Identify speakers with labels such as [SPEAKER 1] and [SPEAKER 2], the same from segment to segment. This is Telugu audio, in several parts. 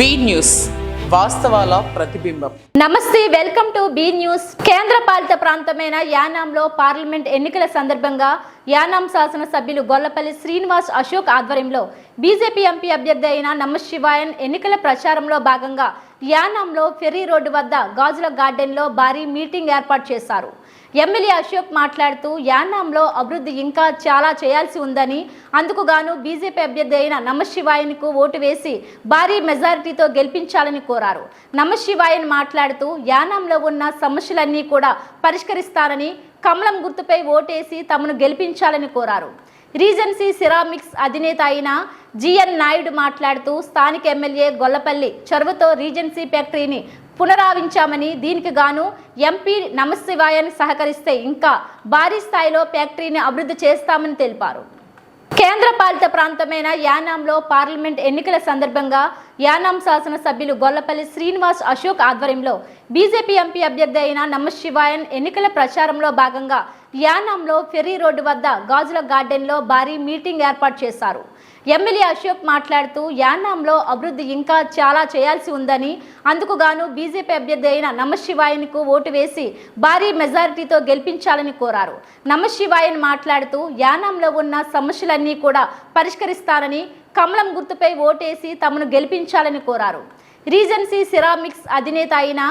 [SPEAKER 1] బి న్యూస్ వాస్తవాల ప్రతిబింబం.
[SPEAKER 2] నమస్తే, వెల్కమ్ టు బి న్యూస్. కేంద్ర పాలిత ప్రాంతమైన యానాంలో పార్లమెంట్ ఎన్నికల సందర్భంగా యానాం శాసన సభ్యులు గొల్లపల్లి శ్రీనివాస్ అశోక్ ఆధ్వర్యంలో బీజేపీ ఎంపీ అభ్యర్థి అయిన నమశివాయన్ ఎన్నికల ప్రచారంలో భాగంగా యానాంలో ఫెర్రీ రోడ్డు వద్ద గాజుల గార్డెన్లో భారీ మీటింగ్ ఏర్పాటు చేశారు. ఎమ్మెల్యే అశోక్ మాట్లాడుతూ యానాంలో అభివృద్ధి ఇంకా చాలా చేయాల్సి ఉందని, అందుకు గాను బీజేపీ అభ్యర్థి అయిన నమశివాయన్కు ఓటు వేసి భారీ మెజారిటీతో గెలిపించాలని కోరారు. నమశివాయన్ మాట్లాడుతూ యానాంలో ఉన్న సమస్యలన్నీ కూడా పరిష్కరిస్తారని, కమలం గుర్తుపై ఓటేసి తమను గెలిపించాలని కోరారు. రీజెన్సీ సిరామిక్స్ అధినేత అయిన జిఎన్ నాయుడు మాట్లాడుతూ స్థానిక ఎమ్మెల్యే గొల్లపల్లి చొరవతో రీజెన్సీ ఫ్యాక్టరీని పునరావించామని, దీనికి గాను ఎంపీ నమశివాయన్ సహకరిస్తే ఇంకా భారీ స్థాయిలో ఫ్యాక్టరీని అభివృద్ధి చేస్తామని తెలిపారు. కేంద్ర పాలిత ప్రాంతమైన యానాంలో పార్లమెంట్ ఎన్నికల సందర్భంగా యానాం శాసన సభ్యులు గొల్లపల్లి శ్రీనివాస్ అశోక్ ఆధ్వర్యంలో బీజేపీ ఎంపీ అభ్యర్థి అయిన నమశివాయన్ ఎన్నికల ప్రచారంలో భాగంగా యానాంలో ఫెర్రీ రోడ్డు వద్ద గాజుల గార్డెన్లో భారీ మీటింగ్ ఏర్పాటు చేశారు. ఎమ్మెల్యే అశోక్ మాట్లాడుతూ యానాంలో అభివృద్ధి ఇంకా చాలా చేయాల్సి ఉందని, అందుకు గాను బీజేపీ అభ్యర్థి అయిన నమశివాయన్కు ఓటు వేసి భారీ మెజారిటీతో గెలిపించాలని కోరారు. నమశివాయన్ మాట్లాడుతూ యానాంలో ఉన్న సమస్యలన్నీ కూడా పరిష్కరిస్తారని, కమలం గుర్తుపై ఓటేసి తమను గెలిపించాలని కోరారు. రీజెన్సీ సిరామిక్స్ అధినేత అయిన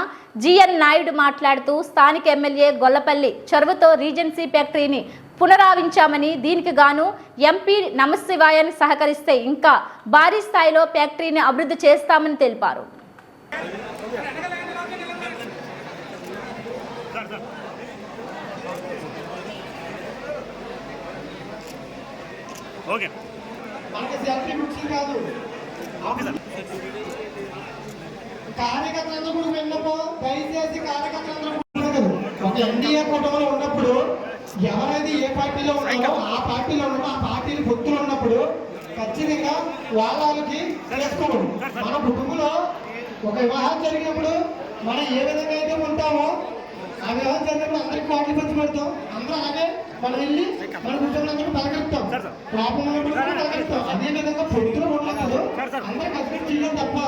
[SPEAKER 2] జిఎన్ నాయుడు మాట్లాడుతూ స్థానిక ఎమ్మెల్యే గొల్లపల్లి చొరవతో రీజెన్సీ ఫ్యాక్టరీని పునరావించామని, దీనికి గాను ఎంపీ నమశివాయన్ సహకరిస్తే ఇంకా భారీ స్థాయిలో ఫ్యాక్టరీని అభివృద్ధి చేస్తామని తెలిపారు.
[SPEAKER 3] కార్యకర్తలందరూ కూడా విన్నపో, దయచేసి కార్యకర్తలందరూ ఒక ఎన్డీఏ కూటమిలో ఉన్నప్పుడు ఎవరైతే ఏ పార్టీలో ఉన్నారో ఆ పార్టీలో ఉన్నప్పుడు ఆ పార్టీలు పొత్తులు ఉన్నప్పుడు ఖచ్చితంగా వాళ్ళకి చేసుకోకూడదు. మన కుటుంబంలో ఒక వివాహం జరిగినప్పుడు మనం ఏ విధంగా అయితే ఉంటామో ఆ వివాహం జరిగినప్పుడు అందరికి కోట్లు పంచి పెడతాం. అందరూ అలాగే మనం వెళ్ళి మన కుటుంబంలో పలకరిస్తాం, పాపం ఉన్నప్పుడు కూడా పలకరిస్తాం. అదే విధంగా పొత్తులు ఉన్నప్పుడు అందరూ కలిసి చేయడం తప్ప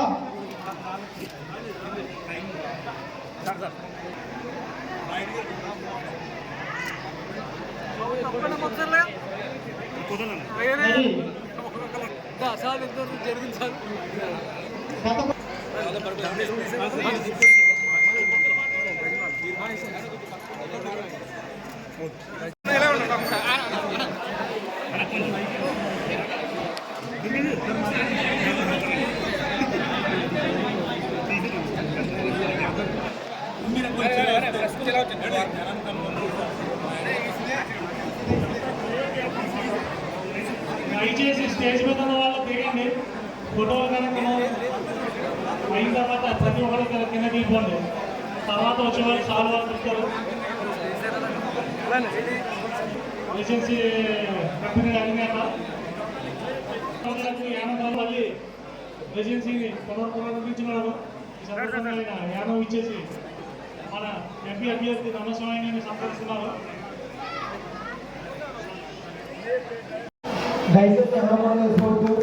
[SPEAKER 3] దయచేసి స్టేజ్ మీద ఉన్న వాళ్ళు దిగండి. ఫోటోలు కనుక అయిన తర్వాత ప్రతి ఒక్కరు కింద తీసుకోండి. తర్వాత వచ్చే వాళ్ళు చాలా వాళ్ళు చెప్తారు. ఏజెన్సీ కంపెనీ అధినేత మళ్ళీ ఏజెన్సీని పునరుద్ధరించినారు. ఈ సందర్భంగా యానం ఇచ్చేసి మన ఎంపీ అభ్యర్థి నమశివాయన్ని సంప్రదిస్తున్నారు. దయచేసి ఎవరు వేసుకోవద్దు.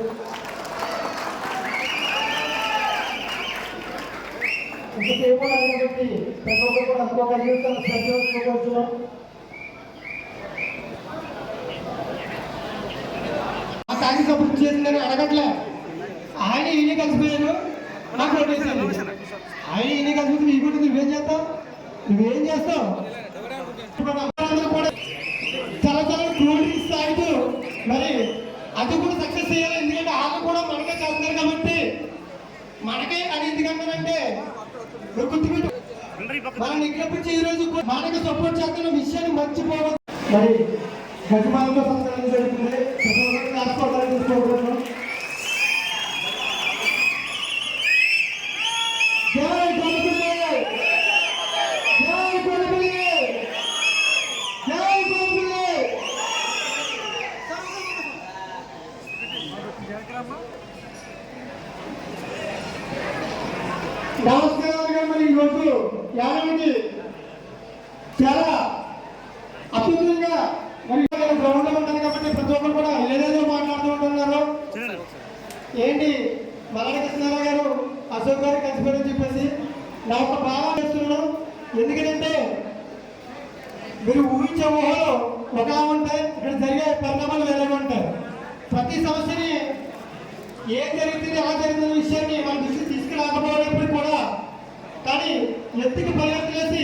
[SPEAKER 3] ఇంతసేపు కాబట్టి ప్రతి ఒక్కరు కూడా ఇంకొక ప్రతికోవచ్చు. ఆ కాంగ్రెస్ అభివృద్ధి చేసిందని అడగట్లే. ఆయన ఈయన కలిసిపోయారు, నాకు ఓటేసాను. ఆయన ఈయన కలిసిపోతే మీ కూడా నువ్వేం చేస్తావు? నువ్వేం చేస్తావు? కూడా చాలా చాలా కూల్ డ్రింక్స్ తాగుతూ మరి అది కూడా సక్సెస్ చేయాలి. ఎందుకంటే వాళ్ళు కూడా మనకే చేస్తున్నారు కాబట్టి మనకే అని ఎందుకంటారంటే గుర్తుపెట్టు, మనం నిగ్రహించి ఈ రోజు మనకు సపోర్ట్ చేస్తున్న విషయాన్ని మర్చిపోవాలి. మరి గజమాలతో సంతకం జరుగుతుంది. నమస్కారం. మరి ఈరోజు యానానికి చాలా అద్భుతంగా మరి గ్రౌండ్ లో ఉంటారు కాబట్టి ప్రతి ఒక్కరు కూడా ఏదేదో మాట్లాడుతూ ఉంటున్నారు. ఏంటి మల్లన కృష్ణారావు గారు అశోక్ గారు కలిసిపోయారని చెప్పేసి నా ఒక భావన చేస్తున్నాను. ఎందుకంటే మీరు ఊహించే ఊహలో ఒకలా ఉంటాయి, ఇక్కడ జరిగే పరిణామాలు వేరేగా ఉంటాయి. ప్రతి సమస్యని ఏం జరుగుతుంది ఎలా జరుగుతున్న విషయాన్ని మన దృష్టికి తీసుకురాకపోయినప్పుడు కూడా కానీ ఎత్తుకు పరిగెత్తి చేసి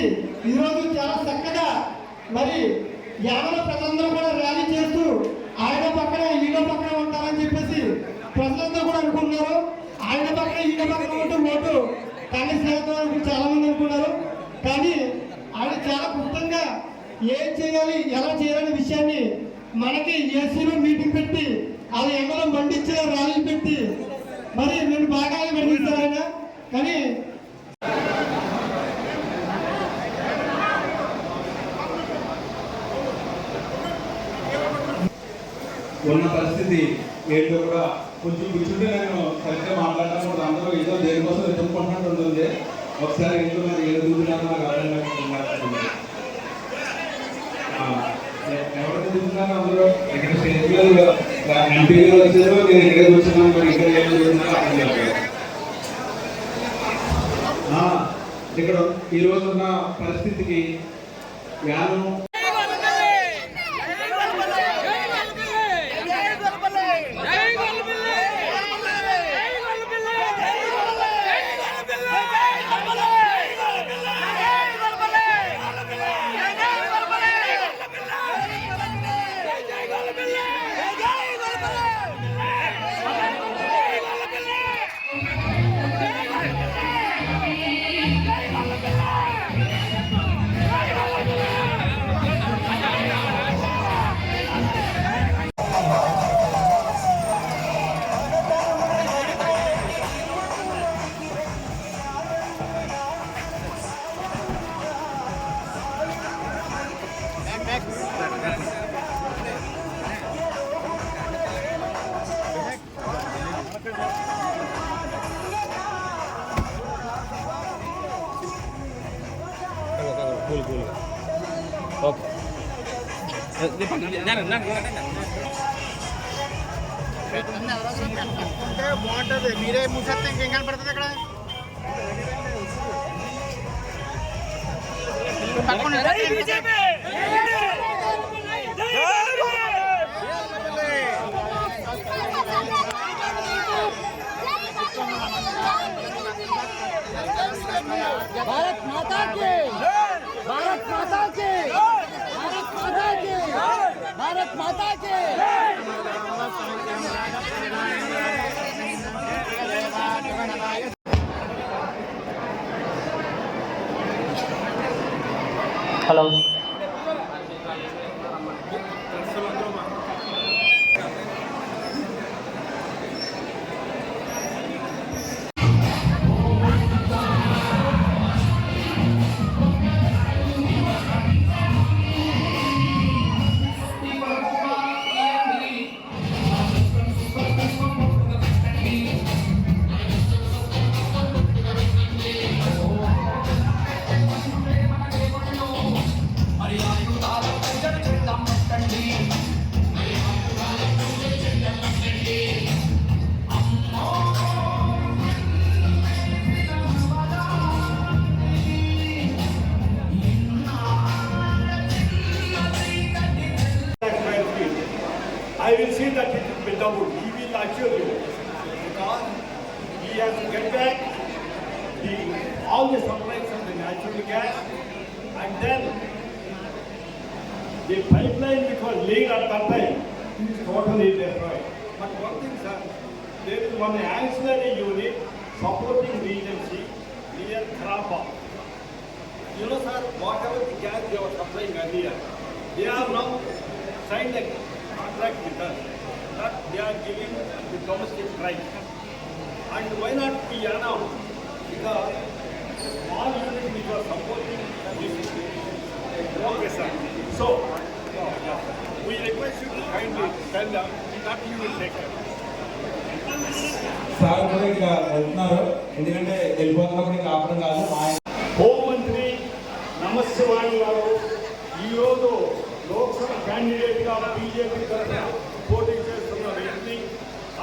[SPEAKER 3] ఈరోజు చాలా చక్కగా మరి యాభై ప్రజలందరూ కూడా ర్యాలీ చేస్తూ ఆయన పక్కన ఈయన పక్కన ఉంటారని చెప్పేసి ప్రజలందరూ కూడా అనుకున్నారు. ఆయన పక్కన ఈయన పక్కన ఉంటూ ఓటు కాంగ్రెస్ నేతలు చాలా మంది అనుకున్నారు. కానీ ఆయన చాలా క్లుప్తంగా ఏం చేయాలి ఎలా చేయాలనే విషయాన్ని మనకి ఏసీలో మీటింగ్ పెట్టి అది ఎండలో మండించిన ర్యాలీ పెట్టి మరి రెండు భాగాలు విడదీస్తారు ఆయన. కానీ
[SPEAKER 4] ఉన్న పరిస్థితి ఏంటో కూడా కొంచెం కూర్చుంటే నేను సరిగ్గా మాట్లాడడం కూడా అందరూ ఏదో దేనికోసం ఎదుర్కొంటున్నట్టు ఉంటుంది. ఒకసారి ఏంటో మరి ఏదో దూరుతున్నారో నాకు అర్థం కాకుండా ఎవరు చూస్తున్నారో అందరూ ఇక్కడ స్టేజ్ మీద ఎంపీ గారు వచ్చారో నేను ఇక్కడే కూర్చున్నాను, మరి ఇక్కడ ఏం చూస్తున్నారో అర్థం కాదు. ఇక్కడ ఈరోజు ఉన్న పరిస్థితికి వ్యాను
[SPEAKER 5] బాగుంటుంది. మీరే మూసేస్తే ఇంకేం కనపడుతుంది ఇక్కడ.
[SPEAKER 6] भारत माता के, भारत माता के, भारत माता के, भारत माता के।
[SPEAKER 1] Hello
[SPEAKER 7] I will see that it will be doubled. He will assure you, because he has to get back all the supplies of the natural gas, and then the pipeline which was laid at that time is totally destroyed. But one thing, sir, there is one ancillary unit supporting Regency near Karapa. You know, sir, whatever the gas they were supplying earlier, they are now signed a contract with us that they are giving the domestic price. And why not be announced? Because the small unit which was supporting this. Okay, sir. So, we request you to kindly tell them that you will take care.
[SPEAKER 4] Sir కూడా ఇక వెళ్తున్నారు, ఎందుకంటే వెళ్ళిపోతున్నప్పుడు ఇంకా ఆపడం కాదు.
[SPEAKER 7] హోంమంత్రి నమశివాణి గారు ఈరోజు లోక్సభ క్యాండిడేట్గా బీజేపీ తరఫున పోటీ చేస్తున్న వ్యక్తి.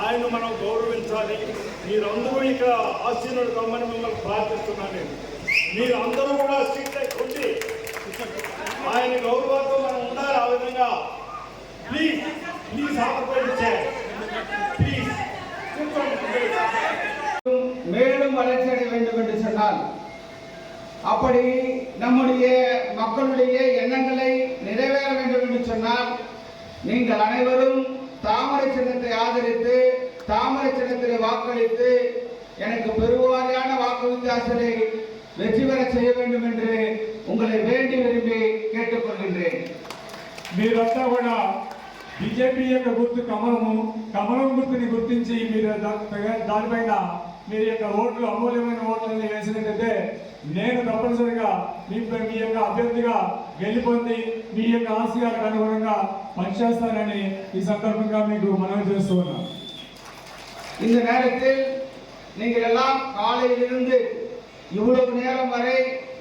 [SPEAKER 7] ఆయన మనం గౌరవించాలి. మీరందరూ ఇక్కడ ఆశీనుడు కమ్మని మిమ్మల్ని ప్రార్థిస్తున్నాను. నేను మీరు అందరూ కూడా స్ట్రిక్ట్ అయి ఉండి ఆయన గౌరవంతో మనం ఉండాలి. ఆ విధంగా ప్లీజ్ ప్లీజ్ ఆపరేట్ ప్లీజ్
[SPEAKER 6] மேலும் வளர்ச்சியடைய வேண்டும் என்று சொன்னால் அப்படி நம்முடைய மக்களுடைய எண்ணங்களை நிறைவேற வேண்டும் என்று சொன்னால் நீங்கள் அனைவரும் தாமரை சின்னத்தை ஆதரித்து தாமரை சின்னத்திலே வாக்களித்து எனக்கு பெருவாரியான வாக்கு வித்தியாசத்தை வெற்றி பெற செய்ய வேண்டும் என்று உங்களை வேண்டி விரும்பி கேட்டுக்கொள்கின்றேன்.
[SPEAKER 7] మీరంతా కూడా బీజేపీ యొక్క గుర్తు కమలం గుర్తుని గుర్తించి మీరు దానిపైన మీరు యొక్క ఓట్లు అమూల్యమైన ఓట్లని వేసినట్లయితే నేను తప్పనిసరిగా మీ యొక్క అభ్యర్థిగా గెలుపొంది మీ యొక్క ఆశయాలకు అనుగుణంగా పనిచేస్తానని ఈ సందర్భంగా మీకు మనవి చేస్తూ ఉన్నాను.
[SPEAKER 6] இந்த நேரத்தில் நீங்கள் எல்லாம் காலையிலிருந்து இவ்வளவு நேரம் வரை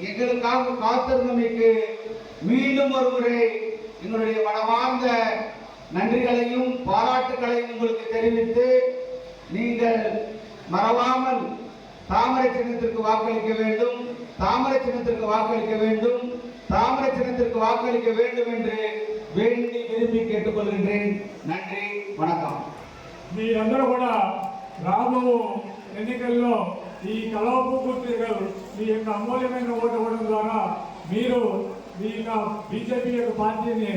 [SPEAKER 6] எங்களுக்காக காத்திருந்தமைக்கு மீண்டும் ஒரு முறை எங்களுடைய மனமார்ந்த நன்றிகளையும் பாராட்டுகளையும் உங்களுக்கு தெரிவித்து நீங்கள் மறவாமல் தாமரை சின்னத்திற்கு வாக்களிக்க வேண்டும், தாமரை சின்னத்திற்கு வாக்களிக்க வேண்டும், தாமரை சின்னத்திற்கு வாக்களிக்க வேண்டும் என்று வேண்டி விரும்பி கேட்டுக்கொள்கின்றேன். நன்றி, வணக்கம்.
[SPEAKER 7] మీరందరూ కూడా రాబో ఎన్నికల్లో ఈ కలవపు గుర్తుగా మీ యొక్క అమూల్యమైన ఓటు ఇవ్వడం ద్వారా మీరు మీ యొక్క బీజేపీ యొక్క పార్టీని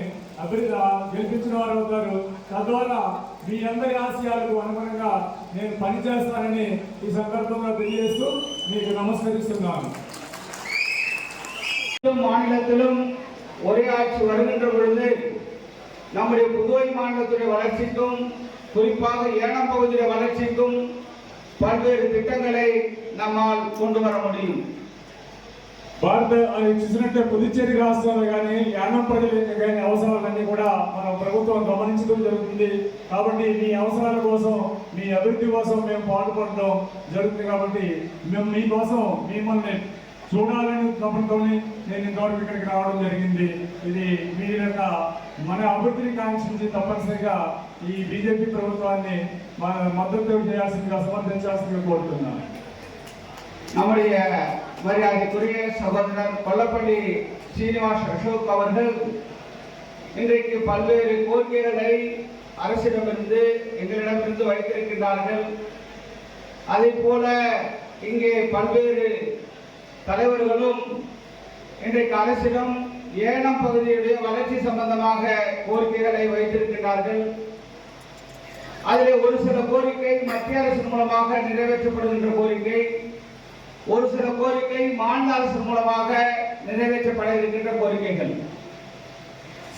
[SPEAKER 7] గెలిపించిన వారు అవుతారు. తద్వారా మీ అందరి ఆశయాలకు అనుగుణంగా నేను పనిచేస్తానని ఈ సందర్భంగా తెలియజేస్తూ మీకు నమస్కరిస్తున్నాను.
[SPEAKER 6] மாநிலத்திலும் ஒரே ஆட்சி வருகின்ற பொழுது நம்முடைய புதுவை மாநிலத்துடைய வளர்ச்சிக்கும் குறிப்பாக ஏனாம் பகுதியுடைய வளர்ச்சிக்கும் பல்வேறு திட்டங்களை நம்மால் கொண்டு வர முடியும்.
[SPEAKER 7] భారత చూసినట్టే పుదుచ్చేరి రాష్ట్రంలో కానీ యానం ప్రజల కానీ అవసరాలన్నీ కూడా మన ప్రభుత్వం గమనించడం జరుగుతుంది. కాబట్టి మీ అవసరాల కోసం మీ అభివృద్ధి కోసం మేము పాటుపడడం జరుగుతుంది. కాబట్టి మేము మీకోసం మిమ్మల్ని చూడాలని తప్పనితో నేను ఇంతవరకు ఇక్కడికి రావడం జరిగింది. ఇది మీ యొక్క మన అభివృద్ధిని కాంక్షించి తప్పనిసరిగా ఈ బీజేపీ ప్రభుత్వాన్ని మన మద్దతు చేయాల్సిందిగా సమర్థించాల్సిందిగా కోరుతున్నాను.
[SPEAKER 6] நம்முடைய மரியாதைக்குரிய சகோதரர் கொல்லப்பள்ளி சீனிவாஸ் அசோக் அவர்கள் இன்றைக்கு பல்வேறு கோரிக்கைகளை அரசிடமிருந்து எங்களிடமிருந்து வைத்திருக்கின்றார்கள். அதே போல இங்கே பல்வேறு தலைவர்களும் இன்றைக்கு அரசிடம் ஏனம் பகுதியுடைய வளர்ச்சி சம்பந்தமாக கோரிக்கைகளை வைத்திருக்கின்றார்கள். அதில் ஒரு சில கோரிக்கை மத்திய அரசு மூலமாக நிறைவேற்றப்படுகின்ற கோரிக்கை, ஒரு சில கோரிக்கை மாநில அரசு மூலமாக நிறைவேற்றப்பட இருக்கின்ற கோரிக்கைகள்.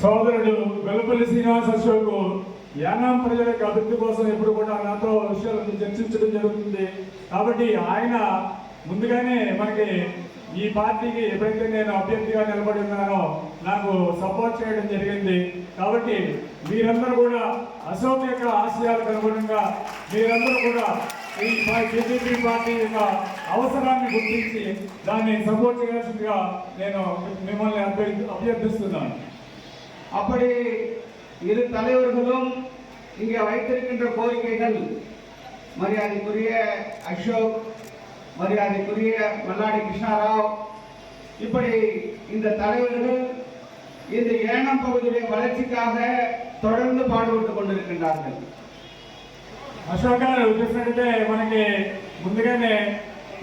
[SPEAKER 7] సోదరుడు వెల్లపల్లి శ్రీనివాస్ అశోక్ యానాం ప్రజల అభివృద్ధి కోసం ఎప్పుడు కూడా నాతో విషయాలను చర్చించడం జరుగుతుంది. కాబట్టి ఆయన ముందుగానే మనకి ఈ పార్టీకి ఎప్పుడైతే నేను అభ్యర్థిగా నిలబడి ఉన్నానో నాకు సపోర్ట్ చేయడం జరిగింది. కాబట్టి మీరందరూ కూడా అశోక్ యొక్క ఆశయాలకు అనుగుణంగా మీరందరూ కూడా ఈ బీజేపీ పార్టీ యొక్క అవసరాన్ని గుర్తించి దాన్ని సపోర్ట్ చేయాల్సిందిగా నేను మిమ్మల్ని అభ్యర్థిస్తున్నాను.
[SPEAKER 6] அப்படி இரு தலைவர்களும் இங்கே வைத்திருக்கின்ற கோரிக்கைகள் மரியாதைக்குரிய அசோக், மரியாதைக்குரிய மல்லாடி கிருஷ்ணாராவ், இப்படி இந்த தலைவர்கள் இந்த ஏனாம் பகுதியுடைய வளர்ச்சிக்காக தொடர்ந்து பாடுபட்டுக் கொண்டிருக்கின்றார்கள்.
[SPEAKER 7] అశోక్ గారు చూసినట్టయితే మనకి ముందుగానే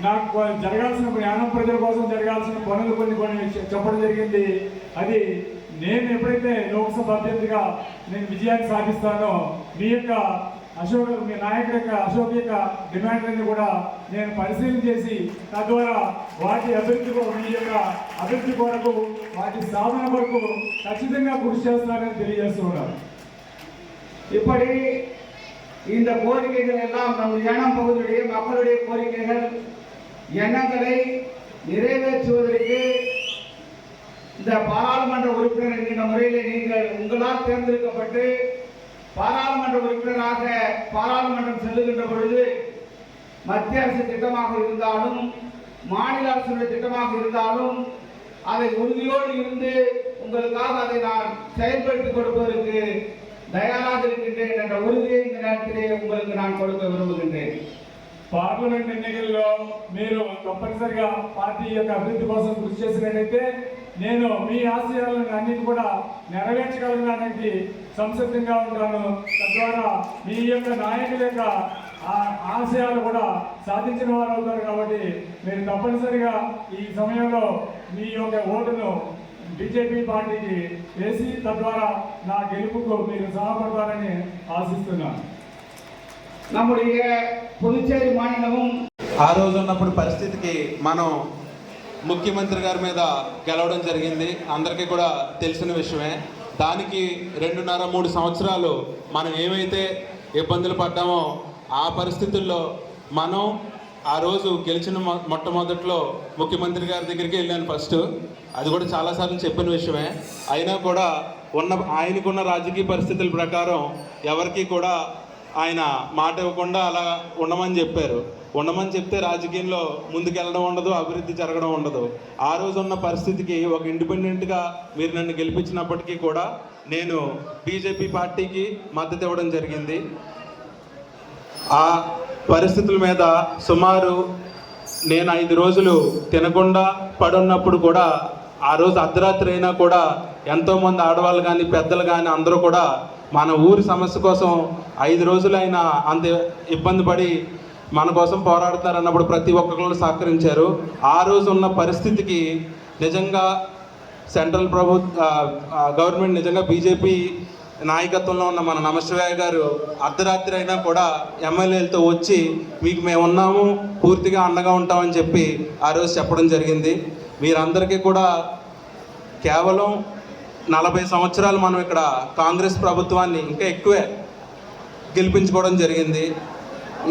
[SPEAKER 7] నాకు జరగాల్సిన యానం ప్రజల కోసం జరగాల్సిన పనులు కొన్ని చెప్పడం జరిగింది. అది నేను ఎప్పుడైతే లోక్సభ అభ్యర్థిగా నేను విజయాన్ని సాధిస్తానో మీ యొక్క అశోక్, మీ నాయకుడి యొక్క అశోక్ యొక్క డిమాండ్లన్నీ కూడా నేను పరిశీలన చేసి తద్వారా వాటి మీ యొక్క అభివృద్ధి కొరకు వాటి సాధన కొరకు ఖచ్చితంగా కృషి చేస్తానని తెలియజేస్తున్నాను.
[SPEAKER 6] இப்படி இந்த கோரிக்கைகள் எல்லாம் நம் ஏனாம் பகுதியுடைய மக்களுடைய கோரிக்கைகள் எண்ணங்களை நிறைவேற்றுவதற்கு இந்த பாராளுமன்ற உறுப்பினர் என்கின்ற முறையில் நீங்கள் உங்களால் தேர்ந்தெடுக்கப்பட்டு பாராளுமன்ற உறுப்பினராக பாராளுமன்றம் செல்லுகின்ற பொழுது மத்திய அரசு திட்டமாக இருந்தாலும் மாநில அரசுடைய திட்டமாக இருந்தாலும் அதை உறுதியோடு இருந்து உங்களுக்காக அதை நான் செயல்படுத்திக் கொடுப்பதற்கு தயாராக இருக்கின்றேன் என்ற உறுதியை இந்த நேரத்திலே உங்களுக்கு நான் கொடுக்க விரும்புகின்றேன்.
[SPEAKER 7] పార్లమెంట్ ఎన్నికల్లో మీరు తప్పనిసరిగా పార్టీ యొక్క అభివృద్ధి కోసం కృషి చేసినట్లయితే నేను మీ ఆశయాలను అన్నిటి కూడా నెరవేర్చగలగడానికి సంసిద్ధంగా ఉంటాను. తద్వారా మీ యొక్క నాయకుల యొక్క ఆశయాలు కూడా సాధించిన వారు అవుతారు. కాబట్టి మీరు తప్పనిసరిగా ఈ సమయంలో మీ యొక్క ఓటును బీజేపీ పార్టీకి వేసి తద్వారా నా గెలుపుకు మీరు సహాయపడతారని ఆశిస్తున్నాను.
[SPEAKER 6] நம்முடைய புதுச்சேரி மாநிலமும்
[SPEAKER 4] ఆ రోజు ఉన్నప్పుడు పరిస్థితికి మనం ముఖ్యమంత్రి గారి మీద గెలవడం జరిగింది, అందరికీ కూడా తెలిసిన విషయమే. దానికి 2.5-3 సంవత్సరాలు మనం ఏమైతే ఇబ్బందులు పడ్డామో ఆ పరిస్థితుల్లో మనం ఆ రోజు గెలిచిన మొట్టమొదట్లో ముఖ్యమంత్రి గారి దగ్గరికి వెళ్ళాను ఫస్ట్. అది కూడా చాలాసార్లు చెప్పిన విషయమే. అయినా కూడా ఆయనకున్న రాజకీయ పరిస్థితుల ప్రకారం ఎవరికి కూడా ఆయన మాట ఇవ్వకుండా అలా ఉండమని చెప్పారు. ఉండమని చెప్తే రాజకీయంలో ముందుకెళ్ళడం ఉండదు, అభివృద్ధి జరగడం ఉండదు. ఆ రోజు ఉన్న పరిస్థితికి ఒక ఇండిపెండెంట్గా మీరు నన్ను గెలిపించినప్పటికీ కూడా నేను బీజేపీ పార్టీకి మద్దతు ఇవ్వడం జరిగింది. ఆ పరిస్థితుల మీద సుమారు నేను 5 రోజులు తినకుండా పడున్నప్పుడు కూడా ఆ రోజు అర్ధరాత్రి అయినా కూడా ఎంతోమంది ఆడవాళ్ళు కానీ పెద్దలు కానీ అందరూ కూడా మన ఊరి సమస్య కోసం 5 రోజులైనా అంత ఇబ్బంది పడి మన కోసం పోరాడుతారన్నప్పుడు ప్రతి ఒక్కరు సహకరించారు. ఆ రోజు ఉన్న పరిస్థితికి నిజంగా సెంట్రల్ గవర్నమెంట్ నిజంగా బీజేపీ నాయకత్వంలో ఉన్న మన నమశివాయ గారు అర్ధరాత్రి అయినా కూడా ఎమ్మెల్యేలతో వచ్చి మీకు మేము ఉన్నాము, పూర్తిగా అండగా ఉంటామని చెప్పి ఆ రోజు చెప్పడం జరిగింది. వీరందరికీ కూడా కేవలం 40 సంవత్సరాలు మనం ఇక్కడ కాంగ్రెస్ ప్రభుత్వాన్ని ఇంకా ఎక్కువే గెలిపించుకోవడం జరిగింది.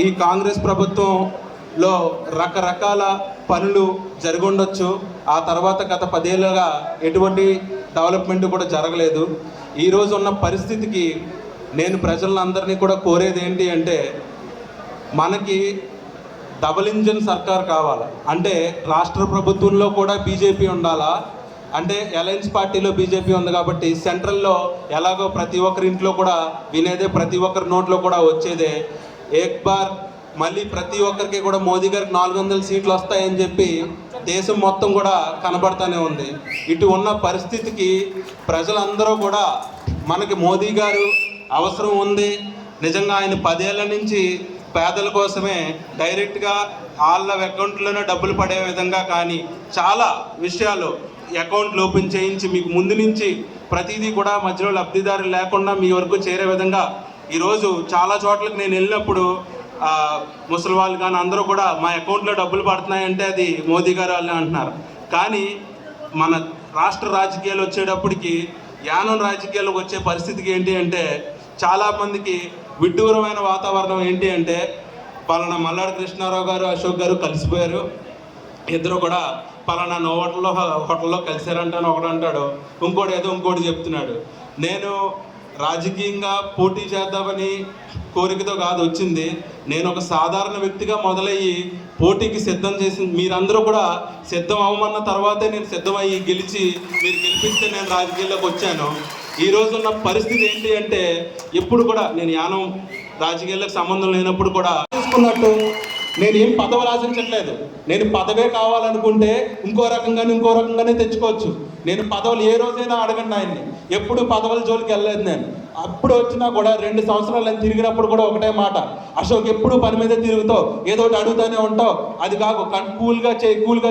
[SPEAKER 4] ఈ కాంగ్రెస్ ప్రభుత్వంలో రకరకాల పనులు జరుగుండొచ్చు. ఆ తర్వాత గత 10 ఏళ్ళుగా ఎటువంటి డెవలప్మెంట్ కూడా జరగలేదు. ఈరోజు ఉన్న పరిస్థితికి నేను ప్రజలందరినీ కూడా కోరేది ఏంటి అంటే, మనకి డబుల్ ఇంజిన్ సర్కార్ కావాలి. అంటే రాష్ట్ర ప్రభుత్వంలో కూడా బీజేపీ ఉండాలా, అంటే అలయన్స్ పార్టీలో బీజేపీ ఉంది కాబట్టి సెంట్రల్లో ఎలాగో ప్రతి ఒక్కరి ఇంట్లో కూడా వినేదే, ప్రతి ఒక్కరి నోట్లో కూడా వచ్చేదే ఏక్ బార్ మళ్ళీ ప్రతి ఒక్కరికి కూడా మోదీ గారికి 400 సీట్లు వస్తాయని చెప్పి దేశం మొత్తం కూడా కనబడుతూనే ఉంది. ఇటు ఉన్న పరిస్థితికి ప్రజలందరూ కూడా మనకి మోదీ గారు అవసరం ఉంది. నిజంగా ఆయన 10 ఏళ్ల నుంచి పేదల కోసమే డైరెక్ట్గా వాళ్ళ అకౌంట్లోనే డబ్బులు పడే విధంగా కానీ చాలా విషయాలు అకౌంట్లు ఓపెన్ చేయించి మీకు ముందు నుంచి ప్రతిదీ కూడా మధ్యలో లబ్ధిదారులు లేకుండా మీ వరకు చేరే విధంగా ఈరోజు చాలా చోట్లకి నేను వెళ్ళినప్పుడు ముసలి వాళ్ళు కానీ అందరూ కూడా మా అకౌంట్లో డబ్బులు పడుతున్నాయంటే అది మోదీ గారు వాళ్ళే అంటున్నారు. కానీ మన రాష్ట్ర రాజకీయాలు వచ్చేటప్పటికి యానం రాజకీయాలకు వచ్చే పరిస్థితికి ఏంటి అంటే, చాలామందికి విడ్డూరమైన వాతావరణం ఏంటి అంటే, పలానా మల్లాడి కృష్ణారావు గారు అశోక్ గారు కలిసిపోయారు, ఇద్దరు కూడా పలానా హోటల్లో కలిసారంటాను ఒకడు అంటాడు, ఇంకోటి చెప్తున్నాడు. నేను రాజకీయంగా పోటీ చేద్దామని కోరికతో కాదు వచ్చింది. నేను ఒక సాధారణ వ్యక్తిగా మొదలయ్యి పోటీకి సిద్ధం చేసి మీరందరూ కూడా సిద్ధం అవ్వమన్న తర్వాతే నేను సిద్ధమయ్యి గెలిచి మీరు గెలిపిస్తే నేను రాజకీయాల్లోకి వచ్చాను. ఈరోజు ఉన్న పరిస్థితి ఏంటి అంటే, ఎప్పుడు కూడా నేను యానం రాజకీయాలకు సంబంధం లేనప్పుడు కూడా చూసుకున్నట్టు నేను ఏం పదవులు ఆశించట్లేదు. నేను పదవే కావాలనుకుంటే ఇంకో రకంగానే తెచ్చుకోవచ్చు. నేను పదవులు ఏ రోజైనా అడగండి ఆయన్ని, ఎప్పుడు పదవుల జోలికి వెళ్ళలేదు. నేను అప్పుడు వచ్చినా కూడా 2 సంవత్సరాలు నేను తిరిగినప్పుడు కూడా ఒకటే మాట, అశోక్ ఎప్పుడు పని మీదే తిరుగుతావు, ఏదో ఒకటి అడుగుతూనే ఉంటావు, అది కాకు కూల్గా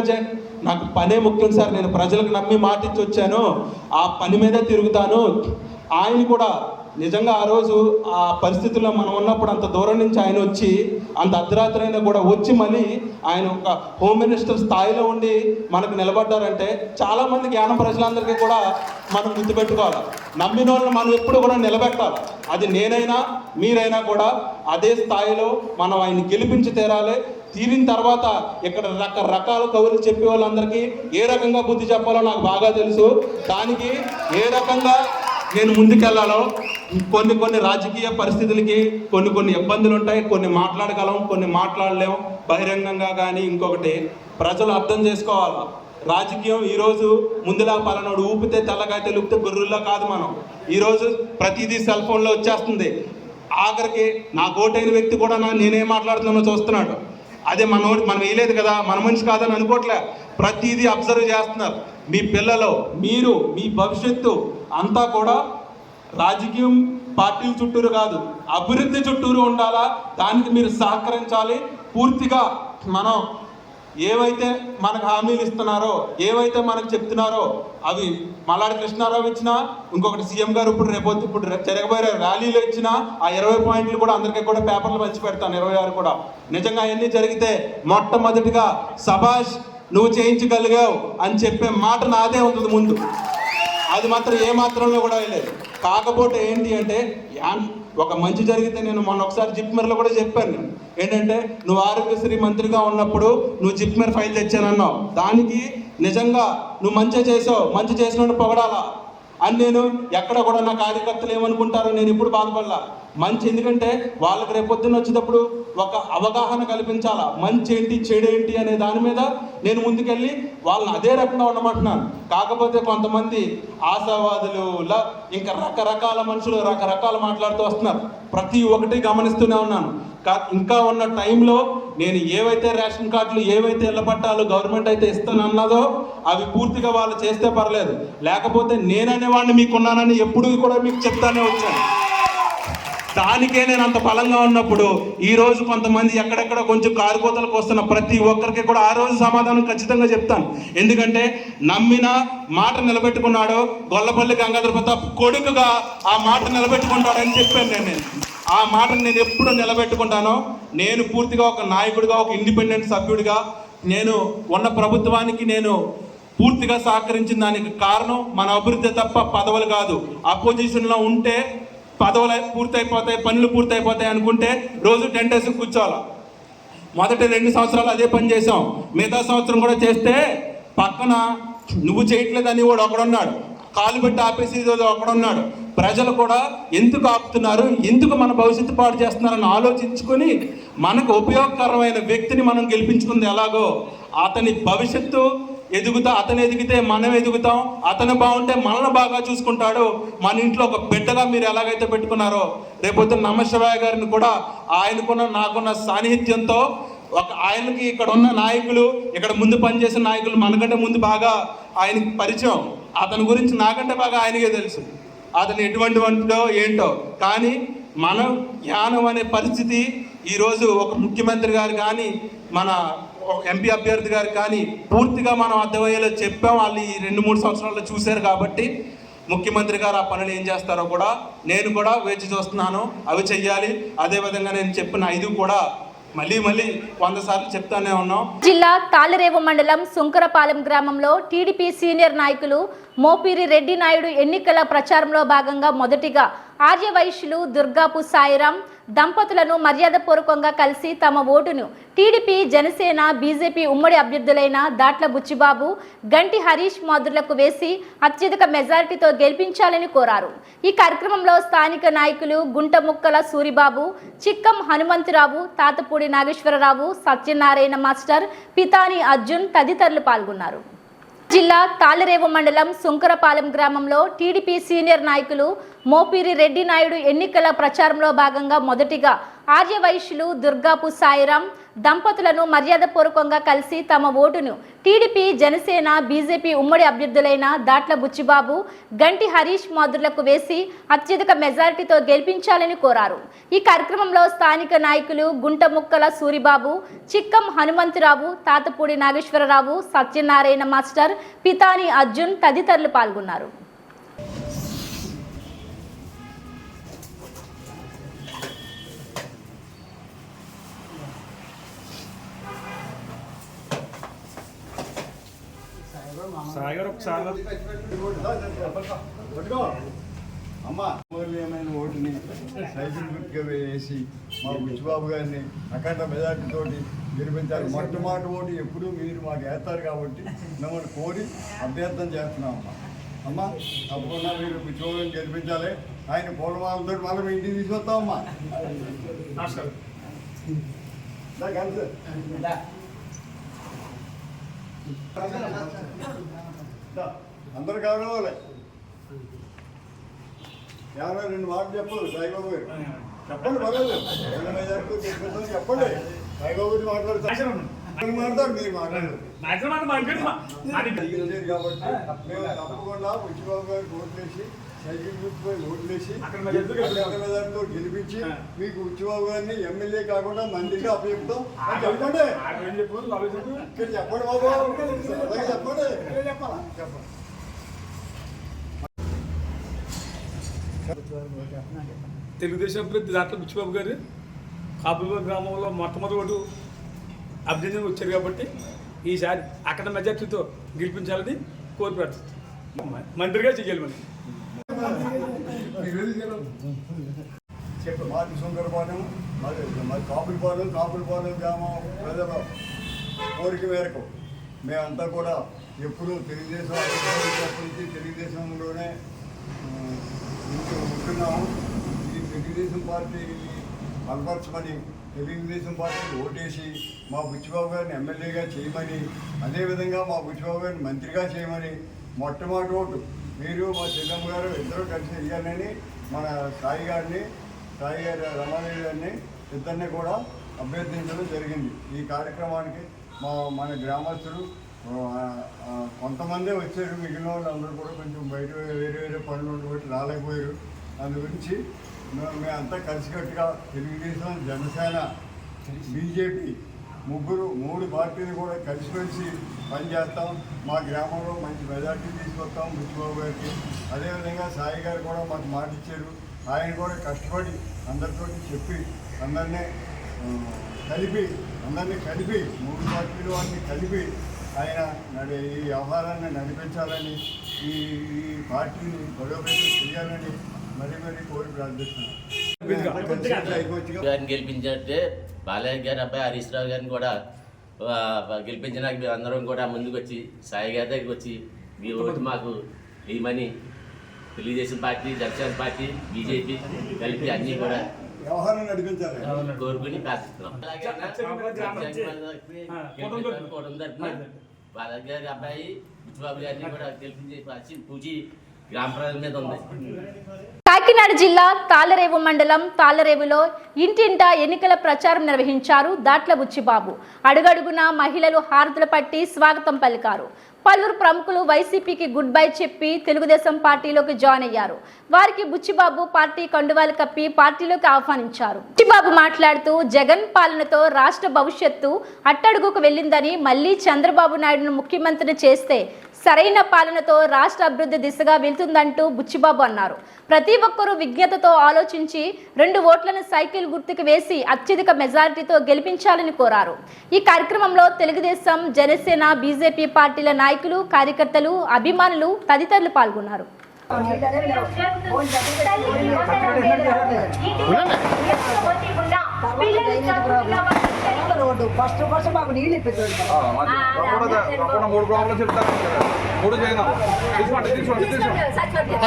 [SPEAKER 4] చేయి. నాకు పనే ముఖ్యం సార్, నేను ప్రజలకు నమ్మి మాటిచ్చి వచ్చాను, ఆ పని మీదే తిరుగుతాను. ఆయన కూడా నిజంగా ఆ రోజు ఆ పరిస్థితుల్లో మనం ఉన్నప్పుడు అంత దూరం నుంచి ఆయన వచ్చి అంత అర్ధరాత్రి అయినా కూడా వచ్చి మళ్ళీ ఆయన ఒక హోమ్ మినిస్టర్ స్థాయిలో ఉండి మనకు నిలబడ్డారంటే చాలామందికి యానం ప్రజలందరికీ కూడా మనం గుర్తుపెట్టుకోవాలి. నమ్మిన వాళ్ళని మనం ఎప్పుడు కూడా నిలబెట్టాలి. అది నేనైనా మీరైనా కూడా అదే స్థాయిలో మనం ఆయన గెలిపించి తీరిన తర్వాత ఇక్కడ రకరకాల కవులు చెప్పే వాళ్ళందరికీ ఏ రకంగా బుద్ధి చెప్పాలో నాకు బాగా తెలుసు. దానికి ఏ రకంగా నేను ముందుకెళ్లాలో కొన్ని రాజకీయ పరిస్థితులకి కొన్ని ఇబ్బందులు ఉంటాయి. కొన్ని మాట్లాడగలం, కొన్ని మాట్లాడలేం బహిరంగంగా. కానీ ఇంకొకటి ప్రజలు అర్థం చేసుకోవాలి, రాజకీయం ఈరోజు ముందులా పలానాడు ఊపితే తెల్లగా తెలుపుతే గొర్రెల్లా కాదు మనం. ఈరోజు ప్రతిదీ సెల్ ఫోన్లో వచ్చేస్తుంది. ఆఖరికి నా ఓటైన వ్యక్తి కూడా నేనేం మాట్లాడుతున్నానో చూస్తున్నాడు. అదే మనం వేయలేదు కదా, మన మనిషి కాదని అనుకోవట్లే, ప్రతిదీ అబ్జర్వ్ చేస్తున్నారు. మీ పిల్లలు, మీరు, మీ భవిష్యత్తు అంతా కూడా రాజకీయం పార్టీల చుట్టూరు కాదు, అభివృద్ధి చుట్టూరు ఉండాలా. దానికి మీరు సహకరించాలి. పూర్తిగా మనం ఏవైతే మనకు హామీలు ఇస్తున్నారో, ఏవైతే మనకు చెప్తున్నారో అవి మల్లాడి కృష్ణారావు ఇచ్చినా, ఇంకొకటి సీఎం గారు ఇప్పుడు జరగబోయే ర్యాలీలో ఇచ్చిన ఆ 20 పాయింట్లు కూడా అందరికీ కూడా పేపర్లు పంచి పెడతాను. 26 కూడా నిజంగా అవన్నీ జరిగితే మొట్టమొదటిగా సభాష్ నువ్వు చేయించగలిగావు అని చెప్పే మాట నాదే ఉంటుంది ముందు. అది మాత్రం ఏ మాత్రంలో కూడా లేదు. కాకపోతే ఏంటి అంటే ఒక మంచి జరిగితే, నేను మొన్న ఒకసారి జిప్మెర్లో కూడా చెప్పాను ఏంటంటే, నువ్వు ఆరోగ్యశ్రీ మంత్రిగా ఉన్నప్పుడు నువ్వు జిప్మెర్ ఫైల్ తెచ్చానన్నావు. దానికి నిజంగా నువ్వు మంచి చేసావు, మంచి చేసినట్టు పొగడాలా అని నేను ఎక్కడ కూడా నా కార్యకర్తలు ఏమనుకుంటారో నేను ఇప్పుడు బాధపడలా. మంచి ఎందుకంటే వాళ్ళకి రేపొద్దున వచ్చేటప్పుడు ఒక అవగాహన కల్పించాలా, మంచి ఏంటి చెడు ఏంటి అనే దాని మీద నేను ముందుకెళ్ళి వాళ్ళని అదే రకంగా ఉండమంటున్నాను. కాకపోతే కొంతమంది ఆశావాదులు ఇంకా రకరకాల మనుషులు రకరకాల మాట్లాడుతూ వస్తున్నారు. ప్రతి ఒక్కటి గమనిస్తూనే ఉన్నాను. ఇంకా ఉన్న టైంలో నేను ఏవైతే రేషన్ కార్డులు, ఏవైతే ఇళ్ల పట్టాలు గవర్నమెంట్ అయితే ఇస్తానన్నదో అవి పూర్తిగా వాళ్ళు చేస్తే పర్లేదు. లేకపోతే నేననేవాడిని మీకున్నానని ఎప్పుడు కూడా మీకు చెప్తానే వచ్చాను. దానికే నేను అంత బలంగా ఉన్నప్పుడు ఈరోజు కొంతమంది ఎక్కడెక్కడ కొంచెం కారుకోతలకు వస్తున్న ప్రతి ఒక్కరికి కూడా ఆ రోజు సమాధానం ఖచ్చితంగా చెప్తాను. ఎందుకంటే నమ్మిన మాట నిలబెట్టుకున్నాడు గొల్లపల్లి గంగాధర ప్రతాప్ కొడుకుగా ఆ మాట నిలబెట్టుకుంటాడని చెప్పాను. నేను ఆ మాటను నేను ఎప్పుడు నిలబెట్టుకుంటానో. నేను పూర్తిగా ఒక నాయకుడిగా, ఒక ఇండిపెండెంట్ సభ్యుడిగా నేను ఉన్న ప్రభుత్వానికి నేను పూర్తిగా సహకరించిన దానికి కారణం మన అభివృద్ధి తప్ప పదవులు కాదు. అపోజిషన్లో ఉంటే పదవులు పూర్తయిపోతాయి, పనులు పూర్తయిపోతాయి అనుకుంటే రోజు 10 days కూర్చోవాలి. మొదటి 2 సంవత్సరాలు అదే పని చేసాం. మిగతా సంవత్సరం కూడా చేస్తే పక్కన నువ్వు చేయట్లేదని వాడు ఒకడున్నాడు, కాలు పెట్టి ఆపేసి ఒకడున్నాడు. ప్రజలు కూడా ఎందుకు ఆపుతున్నారు, ఎందుకు మన భవిష్యత్తు పాడు చేస్తున్నారని ఆలోచించుకొని మనకు ఉపయోగకరమైన వ్యక్తిని మనం గెలిపించుకుంది ఎలాగో అతని భవిష్యత్తు అతను ఎదిగితే మనం ఎదుగుతాం, అతను బాగుంటే మనల్ని బాగా చూసుకుంటాడు. మన ఇంట్లో ఒక బిడ్డగా మీరు ఎలాగైతే పెట్టుకున్నారో రేపొద్దున నమశివాయ గారిని కూడా ఆయనకున్న నాకున్న సాన్నిహిత్యంతో ఆయనకి ఇక్కడ ఉన్న నాయకులు, ఇక్కడ ముందు పనిచేసిన నాయకులు మనకంటే ముందు బాగా ఆయనకి పరిచయం. అతని గురించి నాకంటే బాగా ఆయనకే తెలుసు అతను ఎటువంటి వంటో ఏంటో. కానీ మనం జ్ఞానం అనే పరిస్థితి ఈరోజు ఒక ముఖ్యమంత్రి గారు కానీ మన ఎంపీ అభ్యర్థి గారు కానీ పూర్తిగా మనం అర్థమయ్యేలా చెప్పాం. వాళ్ళు ఈ 2-3 సంవత్సరాల్లో చూశారు కాబట్టి ముఖ్యమంత్రి గారు ఆ పనులు ఏం చేస్తారో కూడా నేను కూడా వేచి చూస్తున్నాను. అవి చెయ్యాలి. అదేవిధంగా నేను చెప్పిన 5 కూడా మళ్ళీ 100 సార్లు చెప్తానే ఉన్నాం.
[SPEAKER 2] జిల్లా తాళరేవు మండలం సుంకరపాలెం గ్రామంలో టీడీపీ సీనియర్ నాయకులు మోపిరి రెడ్డి నాయుడు ఎన్నికల ప్రచారంలో భాగంగా మొదటిగా ఆర్యవైశ్యులు దుర్గాపు సాయిరాం దంపతులను మర్యాదపూర్వకంగా కలిసి తమ ఓటును టీడీపీ, జనసేన, బీజేపీ ఉమ్మడి అభ్యర్థులైన దాట్ల బుచ్చిబాబు, గంటి హరీష్ మాధుర్లకు వేసి అత్యధిక మెజారిటీతో గెలిపించాలని కోరారు. ఈ కార్యక్రమంలో స్థానిక నాయకులు గుంటముక్కల సూరిబాబు, చిక్కం హనుమంతరావు, తాతపూడి నాగేశ్వరరావు, సత్యనారాయణ మాస్టర్, పితాని అర్జున్ తదితరులు పాల్గొన్నారు. జిల్లా తాళరేవు మండలం సుంకరపాలెం గ్రామంలో టీడీపీ సీనియర్ నాయకులు మోపిరి రెడ్డి నాయుడు ఎన్నికల ప్రచారంలో భాగంగా మొదటిగా ఆర్యవైశ్యులు దుర్గాపు సాయిరాం దంపతులను మర్యాదపూర్వకంగా కలిసి తమ ఓటును టీడీపీ, జనసేన, బీజేపీ ఉమ్మడి అభ్యర్థులైన దాట్ల బుచ్చిబాబు, గంటి హరీష్ మాధుర్లకు వేసి అత్యధిక మెజారిటీతో గెలిపించాలని కోరారు. ఈ కార్యక్రమంలో స్థానిక నాయకులు గుంటముక్కల సూరిబాబు, చిక్కం హనుమంతరావు, తాతపూడి నాగేశ్వరరావు, సత్యనారాయణ మాస్టర్, పితాని అర్జున్ తదితరులు పాల్గొన్నారు.
[SPEAKER 7] సాగర్ ఒకసారి
[SPEAKER 8] అమ్మ మూల్యమైన ఓటుని సైకిల్ గుర్తుగా వేసి మా బుచ్చిబాబు గారిని అఖండ మెజార్టీతో గెలిపించాలి. మొట్టమొదటి ఓటు ఎప్పుడు మీరు మాకు వేస్తారు కాబట్టి మిమ్మల్ని కోరి అభ్యర్థన చేస్తున్నాం అమ్మ. తప్పకుండా మీరు బుచ్చిబాబుని గెలిపించాలి. ఆయన పూలమాలతో మళ్ళీ మీ ఇంటికి తీసుకొస్తామమ్మా. అందరు కావాలి. ఎవరో 2 మాటలు చెప్పదు సాయిబాబు గారు. చెప్పండి, పర్వాలేదు. చెప్పండి. సాయిబాబు గారు మాట్లాడతారు, మీరు మాట్లాడరు కాబట్టి మేము తప్పకుండా బుచ్చిబాబు గారికి ఓట్లేసి సైకిల్ గుర్తుపై ఓట్లేసి మెజార్టీతో గెలిపించి మీకు బుచ్చిబాబు గారిని ఎమ్మెల్యే కాకుండా మంత్రిగా అప్పచెప్తాం. చెప్పండి, ఇక్కడ చెప్పండి బాబు, చెప్పండి.
[SPEAKER 7] తెలుగుదేశం అభ్యర్థి డాక్టర్ బుచ్చిబాబు గారు కాపులూరు గ్రామంలో మొట్టమొదటి అభ్యర్థిగా వచ్చారు కాబట్టి ఈసారి అక్కడ మెజార్టీతో గెలిపించాలని కోరి ప్రార్థిస్తాం. మంత్రిగా చేయాలి మనం.
[SPEAKER 8] చెప్పు మాది సుందరపాలెం, మాది కాపులపాలెం గ్రామం ప్రజల కోరిక మేరకు మేమంతా కూడా ఎప్పుడూ తెలుగుదేశం నుంచి తెలుగుదేశంలోనే ఉంటున్నాము. ఈ తెలుగుదేశం పార్టీని బలపరచమని తెలుగుదేశం పార్టీకి ఓటేసి మా బుచ్చిబాబు గారిని ఎమ్మెల్యేగా చేయమని, అదేవిధంగా మా బుచ్చిబాబు గారిని మంత్రిగా చేయమని మొట్టమొదటి ఓటు మీరు మా చెల్లమ్మ గారు ఇద్దరు కలిసి వెయ్యాలని మన సాయి గారి రమాదేవి గారిని ఇద్దరిని కూడా అభ్యర్థించడం జరిగింది. ఈ కార్యక్రమానికి మన గ్రామస్తులు కొంతమందే వచ్చారు, మిగిలిన వాళ్ళు అందరూ కూడా కొంచెం బయట వేరే పనులు ఉండబట్టి రాలేకపోయారు. అందు గురించి మేమంతా కలిసికట్టుగా తెలుగుదేశం, జనసేన, బీజేపీ 3 పార్టీలు కూడా కలిసిమెలిసి పనిచేస్తాం. మా గ్రామంలో మంచి మెజార్టీ తీసుకొస్తాం బుచ్చిబాబు గారికి. అదేవిధంగా సాయి గారు కూడా మాకు మాట ఇచ్చారు. ఆయన కూడా కష్టపడి అందరితో చెప్పి అందరినీ కలిపి 3 పార్టీలు వాటిని కలిపి ఆయన ఈ వ్యవహారాన్ని నడిపించాలని, ఈ పార్టీని బలోపేతం చేయాలని మరీ కోరి ప్రార్థిస్తున్నాను.
[SPEAKER 9] గారిని గెలిపించే బాలయ్య గారి అబ్బాయి హరీష్ రావు గారిని కూడా గెలిపించడానికి మేము అందరం కూడా ముందుకు వచ్చి సాయి గారి దగ్గరికి వచ్చి మీ ఓటు మాకు వేయమని Telugu Desam party, Janasena party, BJP కలిపి అన్నీ కూడా
[SPEAKER 8] వ్యవహారం నడిపించాలి
[SPEAKER 9] కోరుకుని ప్రార్థిస్తున్నాం. బాలయ్య గారి అబ్బాయి బుచ్చిబాబు గారిని కూడా గెలిపించి పూజి గ్రామ ప్రజల మీద ఉంది.
[SPEAKER 2] కాకినాడ జిల్లా తాళ్లరేవు మండలం తాళ్లరేవులో ఇంటింటా ఎన్నికల ప్రచారం నిర్వహించారు దాట్ల బుచ్చిబాబు. అడుగడుగున మహిళలు హారతులు పట్టి స్వాగతం పలికారు. పలువురు ప్రముఖులు వైసీపీకి గుడ్ బై చెప్పి తెలుగుదేశం పార్టీలోకి జాయిన్ అయ్యారు. వారికి బుచ్చిబాబు పార్టీ కండువాలు కప్పి పార్టీలోకి ఆహ్వానించారు. బుచ్చిబాబు మాట్లాడుతూ జగన్ పాలనతో రాష్ట్ర భవిష్యత్తు అట్టడుగుకు వెళ్ళిందని, మళ్లీ చంద్రబాబు నాయుడును ముఖ్యమంత్రిని చేస్తే సరైన పాలనతో రాష్ట్ర అభివృద్ధి దిశగా వెళ్తుందంటూ బుచ్చిబాబు అన్నారు. ప్రతి ఒక్కరూ విజ్ఞతతో ఆలోచించి 2 ఓట్లను సైకిల్ గుర్తుకు వేసి అత్యధిక మెజారిటీతో గెలిపించాలని కోరారు. ఈ కార్యక్రమంలో తెలుగుదేశం, జనసేన, బీజేపీ పార్టీల నాయకులు, కార్యకర్తలు, అభిమానులు తదితరులు పాల్గొన్నారు.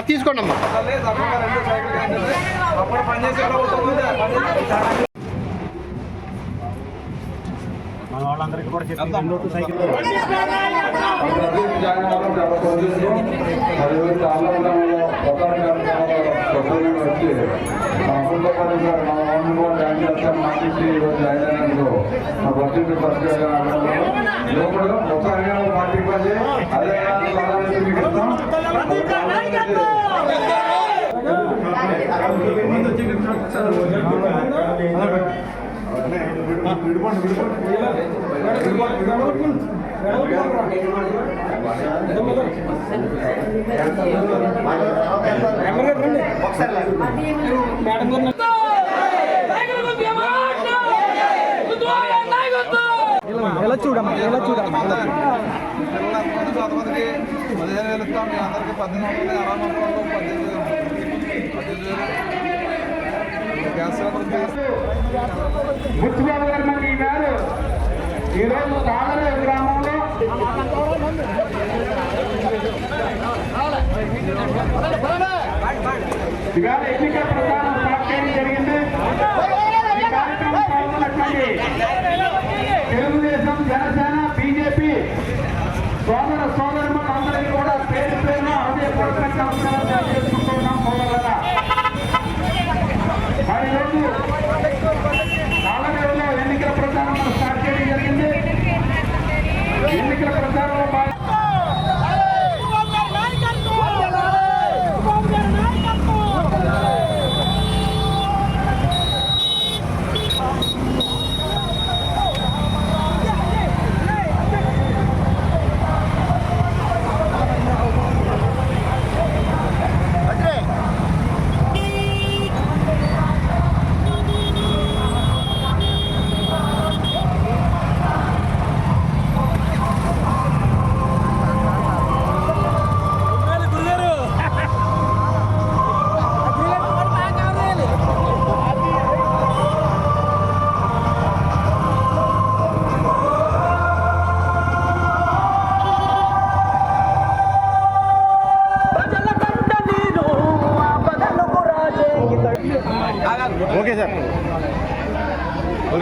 [SPEAKER 5] తీసుకోండి అమ్మా. మన వాళ్ళందరికీ కూడా సైకిల్ ఎలా చూడమ్మా
[SPEAKER 10] కొంతమందికి 15,000 ఇస్తాం, మీ అందరికీ 18,000 అలా మొత్తంలో 18,000 గ్యాస్
[SPEAKER 6] బుచ్చిబాబు గారు మనకి ఈనాడు ఈరోజు తాళరేవు గ్రామంలో ఇవాళ ఎన్నికల ప్రచారం స్టార్ట్ చేయడం జరిగింది. ఈ కార్యక్రమం పాల్గొన్నటువంటి తెలుగుదేశం, జనసేన, బీజేపీ సోదరులందరికీ కూడా పేరు పేరున హృదయపూర్వక నమస్కారాలు తెలియజేసుకుంటున్నాం. సోదరులారా, మరి ఈరోజు 4 రోజుల్లో ఎన్నికల ప్రచారం స్టార్ట్ చేయడం జరిగింది. ఎన్నికల ప్రచారంలో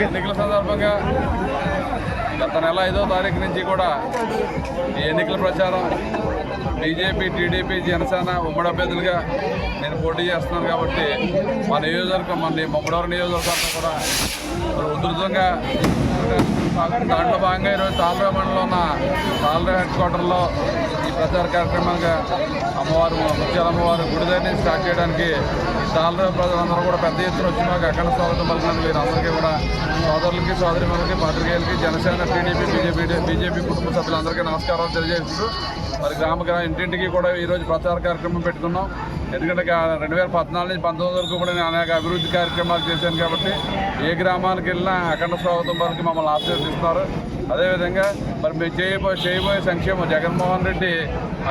[SPEAKER 10] ఎన్నికల సందర్భంగా గత నెల 5వ తారీఖు నుంచి కూడా ఈ ఎన్నికల ప్రచారం బీజేపీ, టీడీపీ, జనసేన ఉమ్మడి అభ్యర్థులుగా నేను పోటీ చేస్తున్నాను కాబట్టి మా నియోజకవర్గం ముమ్మడవరం నియోజకవర్గంలో కూడా ఉధృతంగా దాంట్లో భాగంగా ఈరోజు తాళరేవు మండలంలో ఉన్న తాళరేవు హెడ్ క్వార్టర్లో ఈ ప్రచార కార్యక్రమంగా అమ్మవారు ముత్యాల అమ్మవారు గుడి దగ్గర నుంచి స్టార్ట్ చేయడానికి ఈ తాళరేవు ప్రజలందరూ కూడా పెద్ద ఎత్తున వచ్చి మాకు అఖండ స్వాగతం పలికినందుకు వీరందరికీ కూడా సోదరులకి, సోదరిమణులకి, పాత్రికేయులకి, జనసేన, టీడీపీ, బీజేపీ కుటుంబ సభ్యులందరికీ నమస్కారాలు తెలియజేస్తూ మరి గ్రామ ఇంటింటికి కూడా ఈరోజు ప్రచార కార్యక్రమం పెట్టుకున్నాం. ఎందుకంటే 2014 నుంచి 19 వరకు కూడా నేను అనేక అభివృద్ధి కార్యక్రమాలు చేశాను కాబట్టి ఏ గ్రామానికి వెళ్ళినా అఖండ స్వాగతం పలికి మమ్మల్ని ఆశీర్వదిస్తున్నారు. అదేవిధంగా మరి మేము చేయబోయే సంక్షేమం జగన్మోహన్ రెడ్డి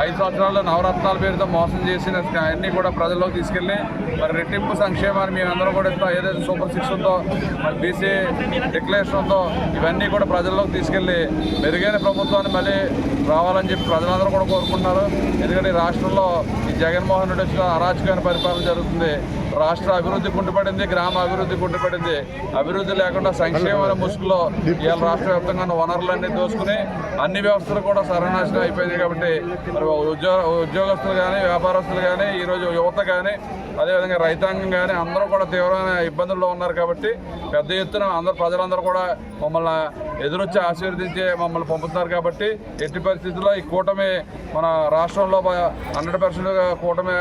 [SPEAKER 10] 5 సంవత్సరాల్లో నవరత్నాల పేరుతో మోసం చేసిన అన్నీ కూడా ప్రజల్లోకి తీసుకెళ్ళి మరి రెట్టింపు సంక్షేమాన్ని మేమందరం కూడా ఇస్తాం. ఏదైతే సూపర్ 6 ఉందో, మరి బీసీ డిక్లరేషన్ ఉందో, ఇవన్నీ కూడా ప్రజల్లోకి తీసుకెళ్ళి మెరుగైన ప్రభుత్వాన్ని మళ్ళీ రావాలని చెప్పి ప్రజలందరూ కూడా కోరుకుంటున్నారు. ఎందుకంటే ఈ రాష్ట్రంలో ఈ జగన్మోహన్ రెడ్డి వచ్చిన అరాచకమైన పరిపాలన జరుగుతుంది. రాష్ట్ర అభివృద్ధి కుంటుపడింది, గ్రామ అభివృద్ధి కుంటుపడింది. అభివృద్ధి లేకుండా సంక్షేమ ముసుగులో ఇవాళ రాష్ట్ర వ్యాప్తంగా ఉన్న వనరులన్నీ దోసుకుని అన్ని వ్యవస్థలు కూడా సర్వనాశనం అయిపోయింది. కాబట్టి మరి ఉద్యోగస్తులు కానీ, వ్యాపారస్తులు కానీ, ఈరోజు యువత కానీ, అదేవిధంగా రైతాంగం కానీ అందరూ కూడా తీవ్రమైన ఇబ్బందుల్లో ఉన్నారు. కాబట్టి పెద్ద ఎత్తున ప్రజలందరూ కూడా మమ్మల్ని ఎదురొచ్చి ఆశీర్వదించి మమ్మల్ని పంపుతున్నారు. కాబట్టి ఎట్టి పరిస్థితుల్లో ఈ కూటమి మన రాష్ట్రంలో 100% కూటమి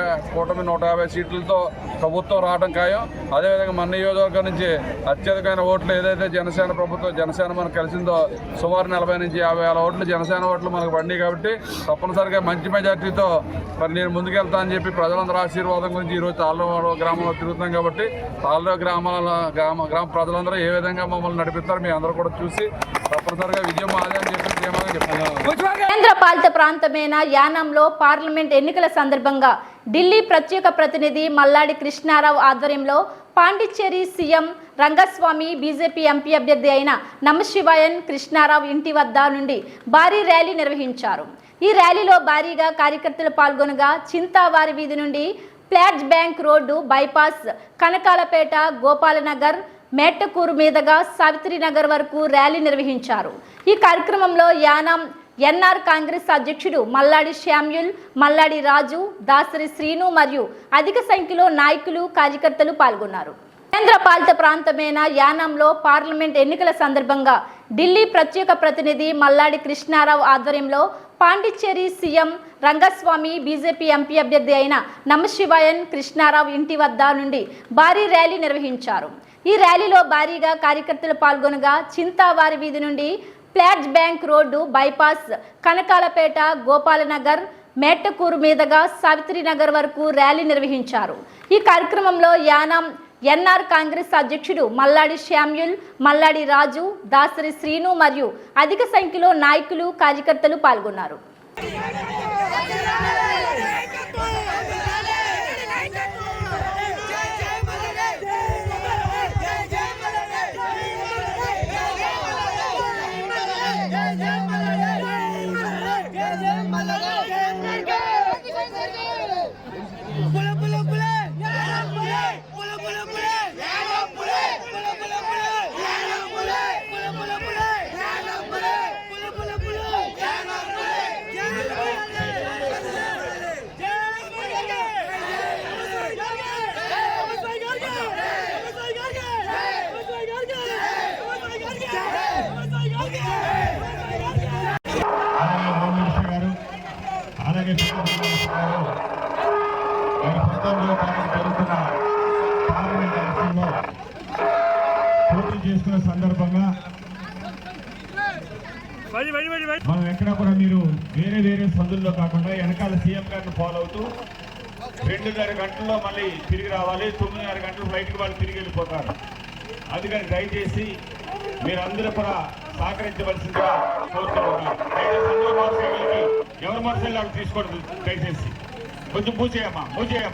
[SPEAKER 10] 150 సీట్లతో ప్రభుత్వం రావడం ఖాయం. అదేవిధంగా మన నియోజకవర్గం నుంచి అత్యధికమైన ఓట్లు ఏదైతే జనసేన మనకు కలిసిందో సుమారు 40 నుంచి 50 వేల ఓట్లు జనసేన ఓట్లు మనకు పడినాయి. కాబట్టి తప్పనిసరిగా మంచి మెజార్టీతో మరి నేను ముందుకెళ్తా అని చెప్పి ప్రజలందరూ ఆశీర్వాదం గురించి ఈరోజు తాళ్ళరేవు గ్రామంలో తిరుగుతున్నాం. కాబట్టి తాళ్ళరేవు గ్రామ ప్రజలందరూ ఏ విధంగా మమ్మల్ని నడిపిస్తారు మీ అందరూ కూడా చూసి తప్పనిసరిగా విజయం మాదే అని చెప్పి ప్రేమగా చెప్తున్నారు.
[SPEAKER 2] కేంద్ర పాలిత ప్రాంతమైన యానాంలో పార్లమెంట్ ఎన్నికల సందర్భంగా ఢిల్లీ ప్రత్యేక ప్రతినిధి మల్లాడి కృష్ణారావు ఆధ్వర్యంలో Pondicherry CM Rangaswamy, BJP MP అభ్యర్థి అయిన నమశివాయన్ కృష్ణారావు ఇంటి వద్ద నుండి భారీ ర్యాలీ నిర్వహించారు. ఈ ర్యాలీలో భారీగా కార్యకర్తలు పాల్గొనగా చింతావారి వీధి నుండి ప్లాడ్జ్ bank road, bypass, Kanakalapeta, Gopalnagar, Mettakuru మీదుగా సావిత్రినగర్ వరకు ర్యాలీ నిర్వహించారు. ఈ కార్యక్రమంలో యానాం ఎన్ఆర్ కాంగ్రెస్ అధ్యక్షుడు మల్లాడి శామ్యుల్, మల్లాడి రాజు, దాసరి శ్రీను మరియు అధిక సంఖ్యలో నాయకులు, కార్యకర్తలు పాల్గొన్నారు. కేంద్ర పాలిత ప్రాంతమైన యానాంలో పార్లమెంట్ ఎన్నికల సందర్భంగా ఢిల్లీ ప్రత్యేక ప్రతినిధి మల్లాడి కృష్ణారావు ఆధ్వర్యంలో Pondicherry CM Rangaswamy, BJP MP అభ్యర్థి అయిన నమశివాయన్ కృష్ణారావు ఇంటి వద్ద నుండి భారీ ర్యాలీ నిర్వహించారు. ఈ ర్యాలీలో భారీగా కార్యకర్తలు పాల్గొనగా చింతావారి వీధి నుండి ప్లాడ్జ్ bank road, bypass, Kanakalapeta, Gopalnagar, Mettakuru మీదుగా సావిత్రినగర్ వరకు ర్యాలీ నిర్వహించారు. ఈ కార్యక్రమంలో యానాం ఎన్ఆర్ కాంగ్రెస్ అధ్యక్షుడు మల్లాడి శామ్యుల్, మల్లాడి రాజు, దాసరి శ్రీను మరియు అధిక సంఖ్యలో నాయకులు, కార్యకర్తలు పాల్గొన్నారు.
[SPEAKER 7] రాష్ట్రంలో జరుగుతున్న పార్లమెంట్ ఎలక్షన్లో పోటీ చేస్తున్న సందర్భంగా మనం ఎక్కడ కూడా మీరు వేరే వేరే సందుల్లో కాకుండా వెనకాల సీఎం గారిని ఫాలో అవుతూ 2.5 గంటల్లో మళ్ళీ తిరిగి రావాలి. 9.5 గంటలు ఫ్లైట్కి వాళ్ళు తిరిగి వెళ్ళిపోతారు. అందుకని దయచేసి మీరందరూ కూడా సహకరించవలసిందిగా కోరుతూ ఉన్నారు. అందరూ మోటార్సైకిల్కి ఎవరు మోటార్సైకిల్ వాళ్ళు తీసుకోండి. దయచేసి కొంచెం పూజేయమ్మా.
[SPEAKER 3] ముందుగా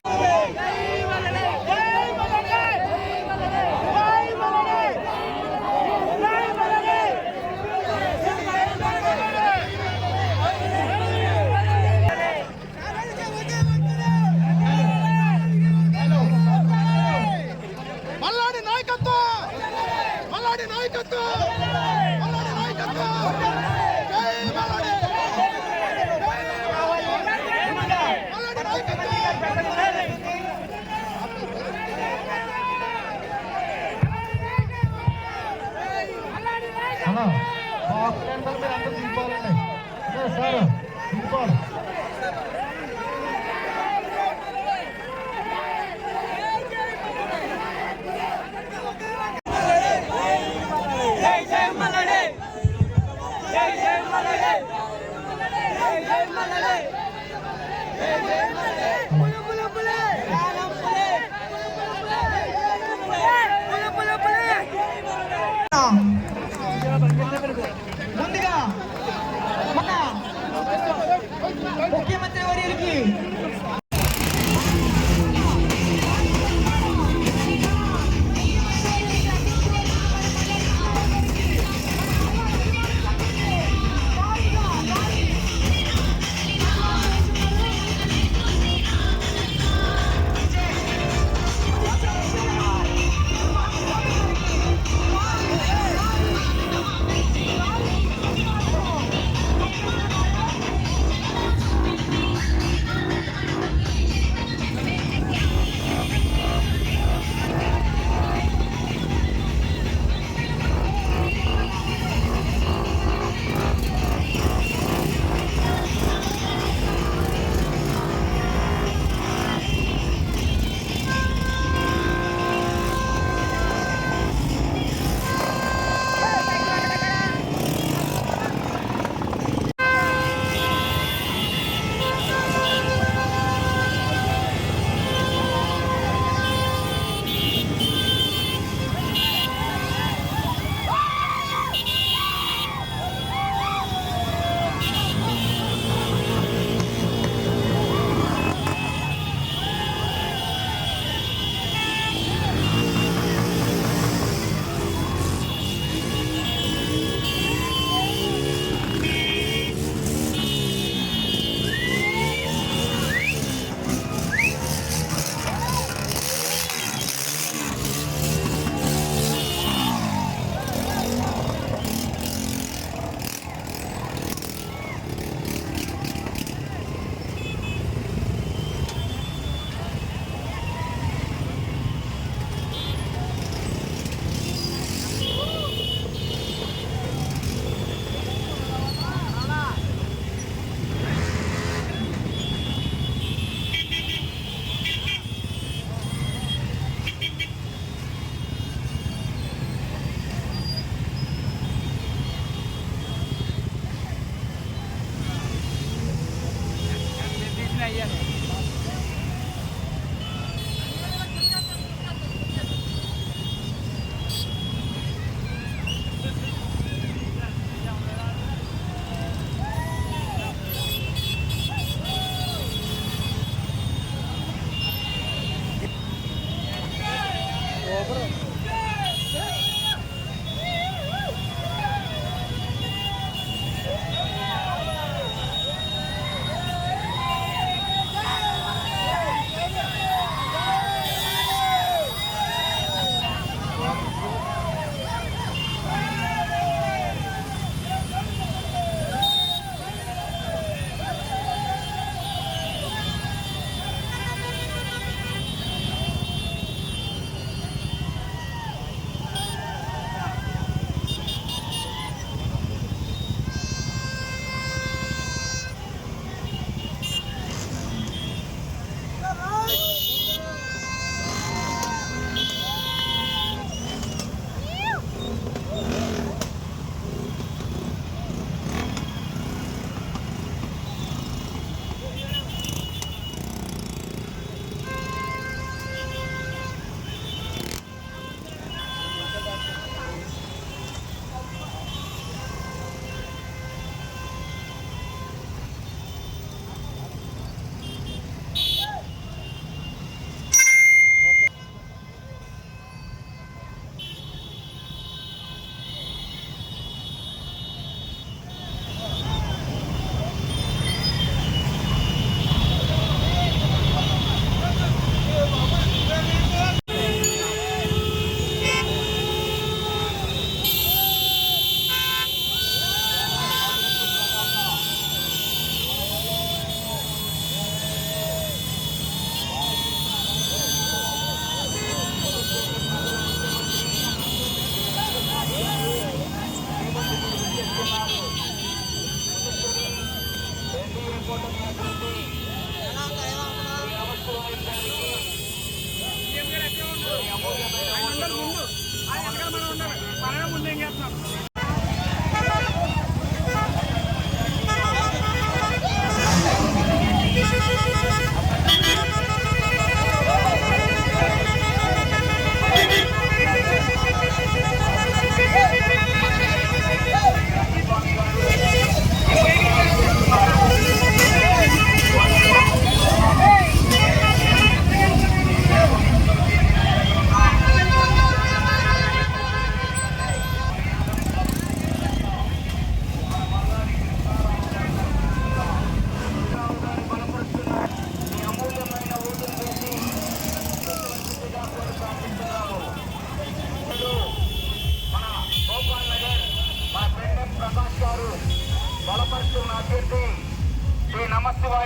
[SPEAKER 3] మన ముఖ్యమంత్రి వర్యులకి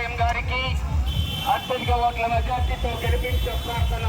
[SPEAKER 6] ఇబ్రాహిం గారికి అత్యధిక ఓట్ల మెజార్టీతో గెలిపించే ప్రార్థన.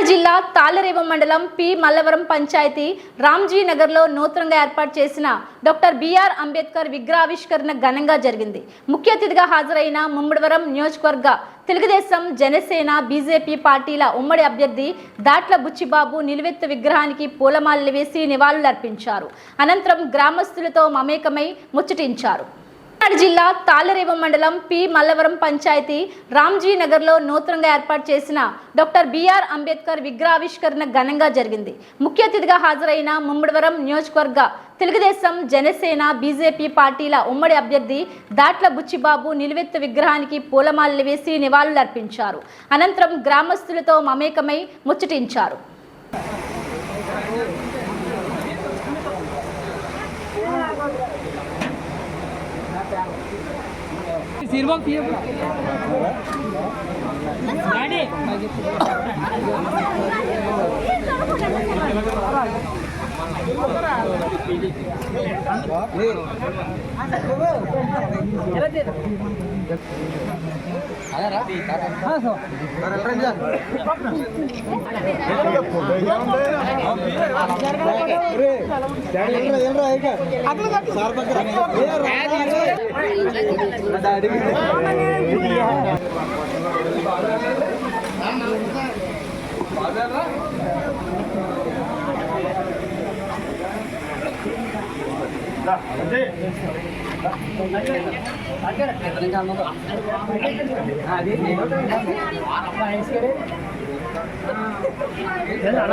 [SPEAKER 2] జిల్లా తాళ్లరేవు మండలం పి మల్లవరం పంచాయతీ రామ్జీ నగర్లో నూతనంగా ఏర్పాటు చేసిన డాక్టర్ బిఆర్ అంబేద్కర్ విగ్రహావిష్కరణ ఘనంగా జరిగింది. ముఖ్య అతిథిగా హాజరైన ముమ్మడివరం నియోజకవర్గ తెలుగుదేశం జనసేన బీజేపీ పార్టీల ఉమ్మడి అభ్యర్థి దాట్ల బుచ్చిబాబు నిలువెత్తు విగ్రహానికి పూలమాలలు వేసి నివాళులర్పించారు. అనంతరం గ్రామస్తులతో మమేకమై ముచ్చటించారు. జిల్లా తాళ్లరేవు మండలం పి మల్లవరం పంచాయతీ రామ్జీ నగర్లో నూతనంగా ఏర్పాటు చేసిన డాక్టర్ బిఆర్ అంబేద్కర్ విగ్రహావిష్కరణ ఘనంగా జరిగింది. ముఖ్య అతిథిగా హాజరైన ముమ్మడివరం నియోజకవర్గ తెలుగుదేశం జనసేన బీజేపీ పార్టీల ఉమ్మడి అభ్యర్థి దాట్ల బుచ్చిబాబు నిలువెత్తు విగ్రహానికి పూలమాలలు వేసి నివాళులర్పించారు. అనంతరం గ్రామస్తులతో మమేకమై ముచ్చటించారు.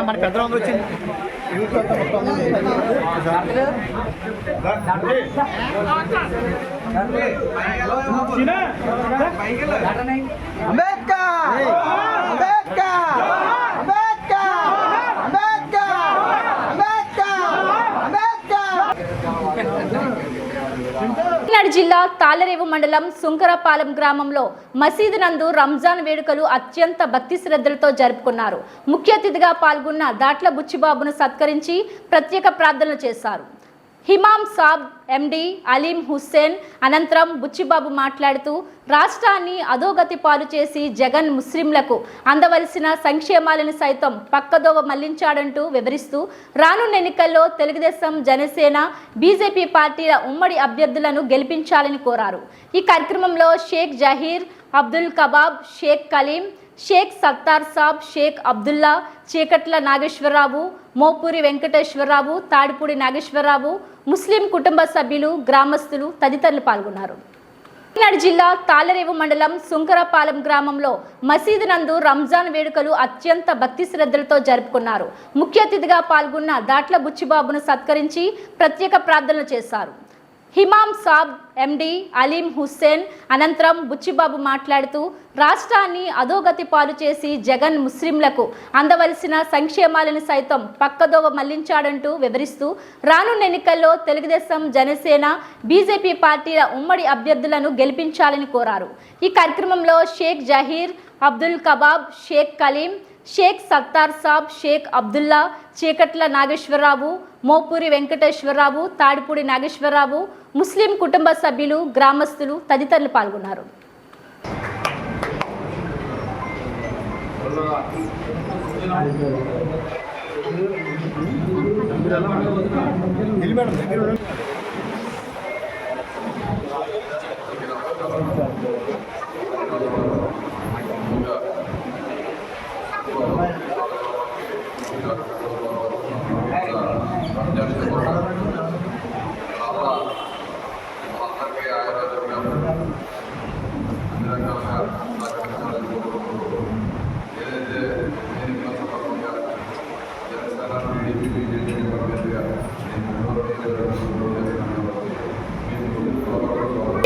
[SPEAKER 5] మన పెద్ద వచ్చింది
[SPEAKER 2] జిల్లా తాళ్లరేవు మండలం సుంకరపాలెం గ్రామంలో మసీదు నందు రంజాన్ వేడుకలు అత్యంత భక్తి శ్రద్ధలతో జరుపుకున్నారు. ముఖ్య అతిథిగా పాల్గొన్న దాట్ల బుచ్చిబాబును సత్కరించి ప్రత్యేక ప్రార్థనలు చేశారు. హిమామ్ సాబ్ ఎండి అలీం హుస్సేన్ అనంతరం బుచ్చిబాబు మాట్లాడుతూ రాష్ట్రాన్ని అధోగతి పాలు చేసి జగన్ ముస్లింలకు అందవలసిన సంక్షేమాలను సైతం పక్కదోవ మళ్లించాడంటూ వివరిస్తూ రానున్న ఎన్నికల్లో తెలుగుదేశం జనసేన బీజేపీ పార్టీల ఉమ్మడి అభ్యర్థులను గెలిపించాలని కోరారు. ఈ కార్యక్రమంలో షేక్ జహీర్, అబ్దుల్ కబాబ్, షేక్ కలీం, షేక్ సత్తార్ సాబ్, షేక్ అబ్దుల్లా, చీకట్ల నాగేశ్వరరావు, మోపూరి వెంకటేశ్వరరావు, తాడిపూడి నాగేశ్వరరావు, ముస్లిం కుటుంబ సభ్యులు, గ్రామస్తులు తదితరులు పాల్గొన్నారు. కాకినాడ జిల్లా తాళరేవు మండలం సుంకరపాలెం గ్రామంలో మసీదు నందు రంజాన్ వేడుకలు అత్యంత భక్తి శ్రద్ధలతో జరుపుకున్నారు. ముఖ్య అతిథిగా పాల్గొన్న దాట్ల బుచ్చిబాబును సత్కరించి ప్రత్యేక ప్రార్థనలు చేశారు. హిమామ్ సాబ్ ఎండి అలీం హుస్సేన్ అనంతరం బుచ్చిబాబు మాట్లాడుతూ రాష్ట్రాన్ని అధోగతి పాలు చేసి జగన్ ముస్లింలకు అందవలసిన సంక్షేమాలను సైతం పక్కదోవ మళ్లించాడంటూ వివరిస్తూ రానున్న ఎన్నికల్లో తెలుగుదేశం జనసేన బీజేపీ పార్టీల ఉమ్మడి అభ్యర్థులను గెలిపించాలని కోరారు. ఈ కార్యక్రమంలో షేక్ జహీర్, అబ్దుల్ కబాబ్, షేక్ కలీం, షేక్ సత్తార్ సాబ్, షేక్ అబ్దుల్లా, చీకట్ల నాగేశ్వరరావు, మోపూరి వెంకటేశ్వరరావు, తాడిపూడి నాగేశ్వరరావు, ముస్లిం కుటుంబ సభ్యులు, గ్రామస్తులు తదితరులు పాల్గొన్నారు.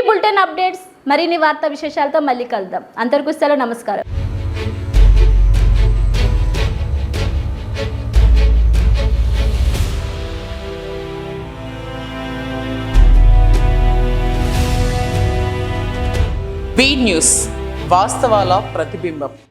[SPEAKER 2] బులెటిన్ అప్డేట్స్ మరిన్ని వార్తా విశేషాలతో మళ్ళీ కలుద్దాం. అంతవరకు సెలవు, నమస్కారం.
[SPEAKER 1] బీ న్యూస్, వాస్తవాల ప్రతిబింబం.